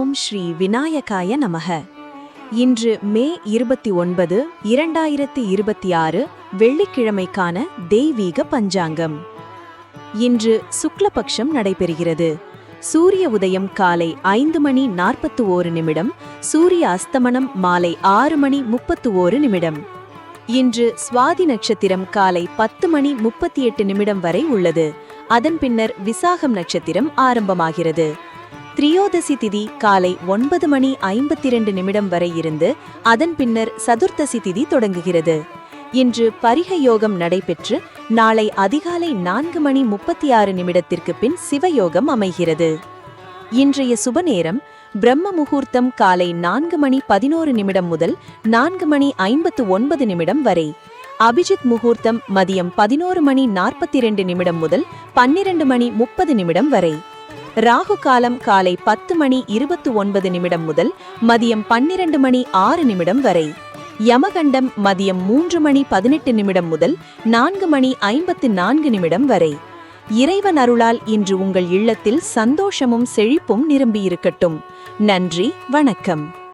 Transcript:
ஓம் ஸ்ரீ விநாயகாய நமக. இன்று மே 29, 2026 வெள்ளிக்கிழமைக்கான தெய்வீக பஞ்சாங்கம். இன்று சுக்லபக்ஷம் நடைபெறுகிறது. சூரிய உதயம் காலை 5:41, சூரிய அஸ்தமனம் மாலை 6:31. இன்று சுவாதி நட்சத்திரம் காலை 10:38 வரை உள்ளது. அதன் பின்னர் விசாகம் நட்சத்திரம் ஆரம்பமாகிறது. திரியோதசி திதி காலை 9:52 வரை இருந்து அதன் பின்னர் சதுர்த்தசி திதி தொடங்குகிறது. இன்று பரிக யோகம் நடைபெற்று நாளை அதிகாலை 4:36 பின் சிவயோகம் அமைகிறது. இன்றைய சுபநேரம் பிரம்ம முகூர்த்தம் காலை 4:11 முதல் 4:59 வரை. அபிஜித் முகூர்த்தம் மதியம் 11:42 முதல் 12:30 வரை. ராகு காலம் காலை 10:29 முதல் மதியம் 12:06 வரை. யமகண்டம் மதியம் 3:18 முதல் 4:54 வரை. இறைவன் அருளால் இன்று உங்கள் இல்லத்தில் சந்தோஷமும் செழிப்பும் நிரம்பியிருக்கட்டும். நன்றி, வணக்கம்.